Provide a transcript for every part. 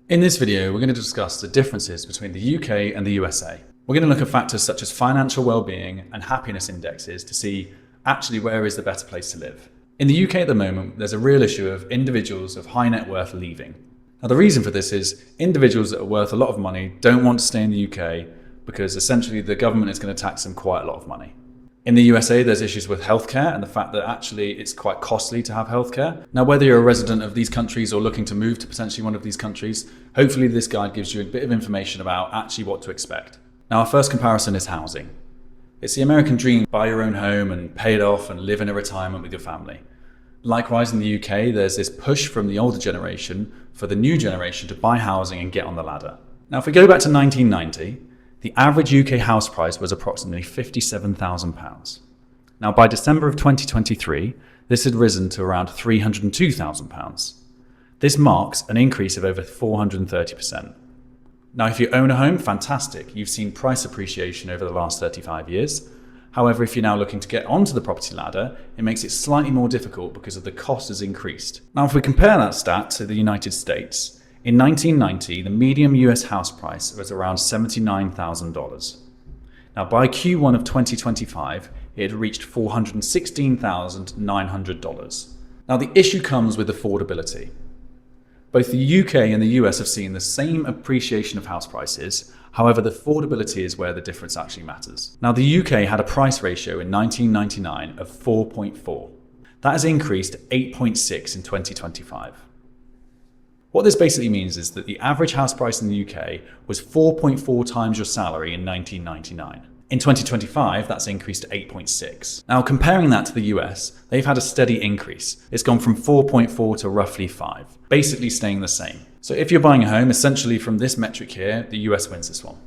In this video, we're going to discuss the differences between the UK and the USA. We're going to look at factors such as financial well-being and happiness indexes to see actually where is the better place to live. In the UK at the moment, there's a real issue of individuals of high net worth leaving. Now the reason for this is individuals that are worth a lot of money don't want to stay in the UK because essentially the government is going to tax them quite a lot of money. In the USA, there's issues with healthcare and the fact that actually it's quite costly to have healthcare. Now, whether you're a resident of these countries or looking to move to potentially one of these countries, hopefully this guide gives you a bit of information about actually what to expect. Now, our first comparison is housing. It's the American dream: buy your own home and pay it off and live in a retirement with your family. Likewise, in the UK, there's this push from the older generation for the new generation to buy housing and get on the ladder. Now, if we go back to 1990, the average UK house price was approximately £57,000. Now, by December of 2023, this had risen to around £302,000. This marks an increase of over 430%. Now, if you own a home, fantastic. You've seen price appreciation over the last 35 years. However, if you're now looking to get onto the property ladder, it makes it slightly more difficult because of the cost has increased. Now, if we compare that stat to the United States, in 1990, the median US house price was around $79,000. Now, by Q1 of 2025, it had reached $416,900. Now, the issue comes with affordability. Both the UK and the US have seen the same appreciation of house prices. However, the affordability is where the difference actually matters. Now, the UK had a price ratio in 1999 of 4.4. That has increased to 8.6 in 2025. What this basically means is that the average house price in the UK was 4.4 times your salary in 1999. In 2025, that's increased to 8.6. Now, comparing that to the US, they've had a steady increase. It's gone from 4.4 to roughly 5, basically staying the same. So if you're buying a home, essentially from this metric here, the US wins this one.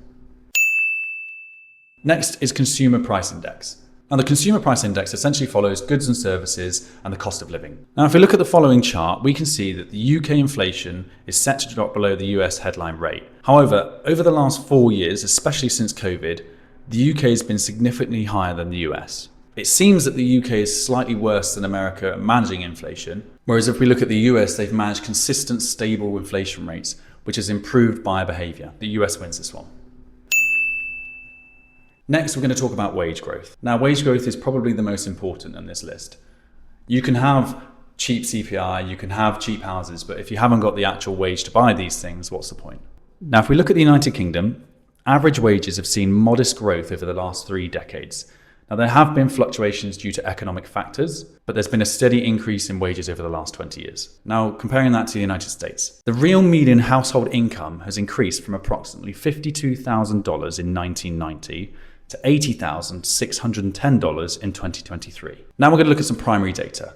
Next is Consumer Price Index. Now, the Consumer Price Index essentially follows goods and services and the cost of living. Now, if we look at the following chart, we can see that the UK inflation is set to drop below the US headline rate. However, over the last 4 years, especially since COVID, the UK has been significantly higher than the US. It seems that the UK is slightly worse than America at managing inflation, whereas if we look at the US, they've managed consistent, stable inflation rates, which has improved buyer behaviour. The US wins this one. Next, we're going to talk about wage growth. Now, wage growth is probably the most important in this list. You can have cheap CPI, you can have cheap houses, but if you haven't got the actual wage to buy these things, what's the point? Now, if we look at the United Kingdom, average wages have seen modest growth over the last 3 decades. Now, there have been fluctuations due to economic factors, but there's been a steady increase in wages over the last 20 years. Now, comparing that to the United States, the real median household income has increased from approximately $52,000 in 1990 to $80,610 in 2023. Now we're going to look at some primary data.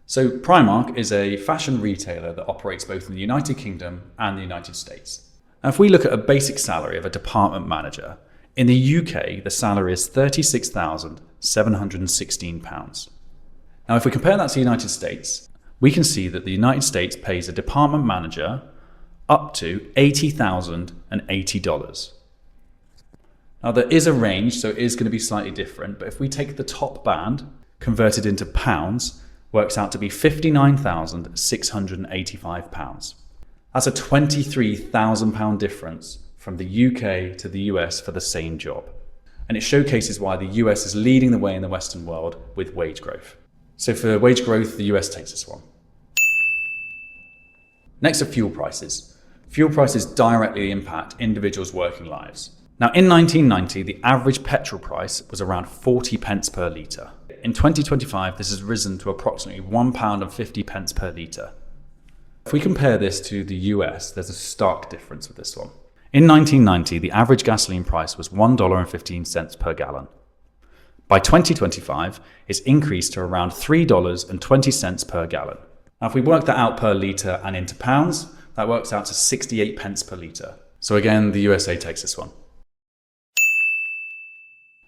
So Primark is a fashion retailer that operates both in the United Kingdom and the United States. Now, if we look at a basic salary of a department manager, in the UK, the salary is £36,716. Now, if we compare that to the United States, we can see that the United States pays a department manager up to $80,080. Now, there is a range, so it is going to be slightly different, but if we take the top band, converted into pounds, works out to be £59,685. That's a £23,000 difference from the UK to the US for the same job. And it showcases why the US is leading the way in the Western world with wage growth. So for wage growth, the US takes this one. Next are fuel prices. Fuel prices directly impact individuals' working lives. Now, in 1990, the average petrol price was around 40 pence per litre. In 2025, this has risen to approximately £1.50 per litre. If we compare this to the US, there's a stark difference with this one. In 1990, the average gasoline price was $1.15 per gallon. By 2025, it's increased to around $3.20 per gallon. Now, if we work that out per litre and into pounds, that works out to 68 pence per litre. So again, the USA takes this one.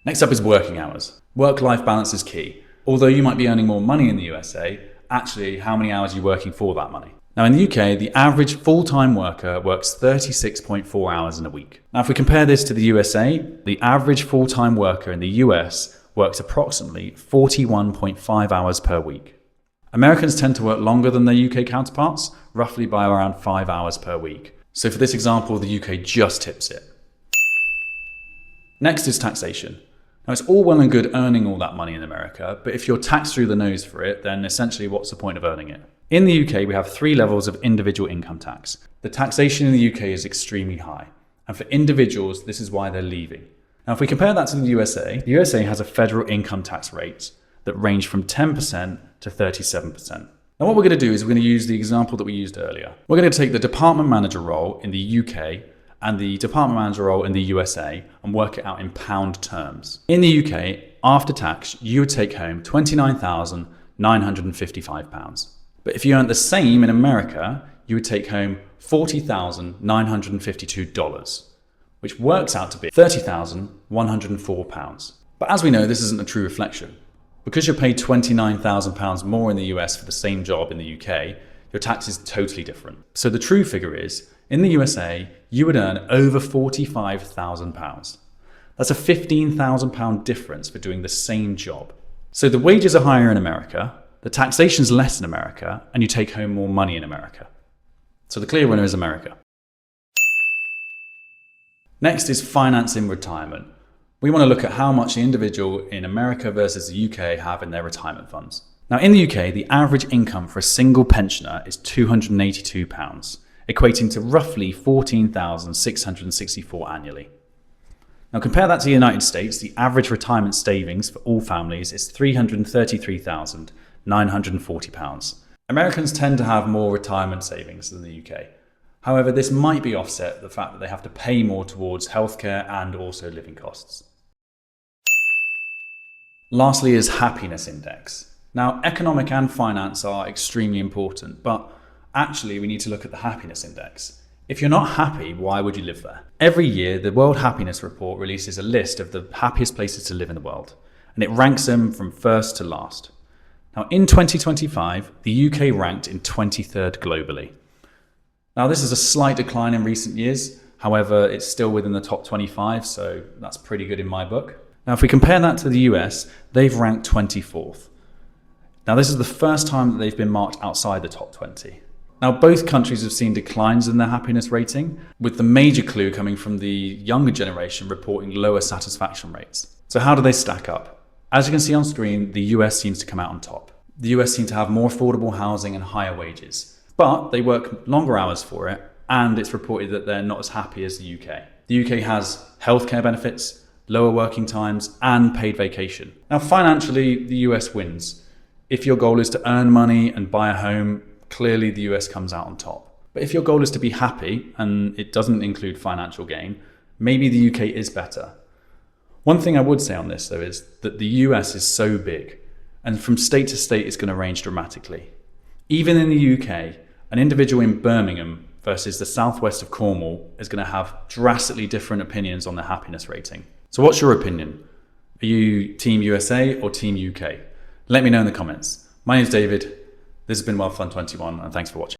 Next up is working hours. Work-life balance is key. Although you might be earning more money in the USA, actually, how many hours are you working for that money? Now, in the UK, the average full-time worker works 36.4 hours in a week. Now, if we compare this to the USA, the average full-time worker in the US works approximately 41.5 hours per week. Americans tend to work longer than their UK counterparts, roughly by around 5 hours per week. So for this example, the UK just tips it. Next is taxation. Now, it's all well and good earning all that money in America, but if you're taxed through the nose for it, then essentially what's the point of earning it? In the UK, we have 3 levels of individual income tax. The taxation in the UK is extremely high, and for individuals, this is why they're leaving. Now, if we compare that to the USA has a federal income tax rate that range from 10% to 37%. Now, what we're going to do is we're going to use the example that we used earlier. We're going to take the department manager role in the UK and the department manager role in the USA and work it out in pound terms. In the UK, after tax, you would take home £29,955. But if you earned the same in America, you would take home $40,952, which works out to be £30,104. But as we know, this isn't a true reflection. Because you're paid £29,000 more in the US for the same job in the UK, your tax is totally different. So the true figure is, in the USA, you would earn over £45,000. That's a £15,000 difference for doing the same job. So the wages are higher in America, the taxation is less in America, and you take home more money in America. So the clear winner is America. Next is financing retirement. We want to look at how much the individual in America versus the UK have in their retirement funds. Now, in the UK, the average income for a single pensioner is £282, equating to roughly $14,664 annually. Now, compare that to the United States, the average retirement savings for all families is £333,940. Americans tend to have more retirement savings than the UK. However, this might be offset the fact that they have to pay more towards healthcare and also living costs. Lastly is happiness index. Now, economic and finance are extremely important, but actually we need to look at the happiness index. If you're not happy, why would you live there? Every year, the World Happiness Report releases a list of the happiest places to live in the world, and it ranks them from first to last. Now, in 2025, the UK ranked in 23rd globally. Now, this is a slight decline in recent years. However, it's still within the top 25, so that's pretty good in my book. Now, if we compare that to the US, they've ranked 24th. Now, this is the first time that they've been marked outside the top 20. Now, both countries have seen declines in their happiness rating, with the major clue coming from the younger generation reporting lower satisfaction rates. So how do they stack up? As you can see on screen, the US seems to come out on top. The US seem to have more affordable housing and higher wages, but they work longer hours for it, and it's reported that they're not as happy as the UK. The UK has healthcare benefits, lower working times, and paid vacation. Now, financially, the US wins. If your goal is to earn money and buy a home, clearly the US comes out on top. But if your goal is to be happy, and it doesn't include financial gain, maybe the UK is better. One thing I would say on this, though, is that the US is so big, and from state to state it's going to range dramatically. Even in the UK, an individual in Birmingham versus the southwest of Cornwall is going to have drastically different opinions on their happiness rating. So what's your opinion? Are you Team USA or Team UK? Let me know in the comments. My name is David. This has been Wealth Fund 21, and thanks for watching.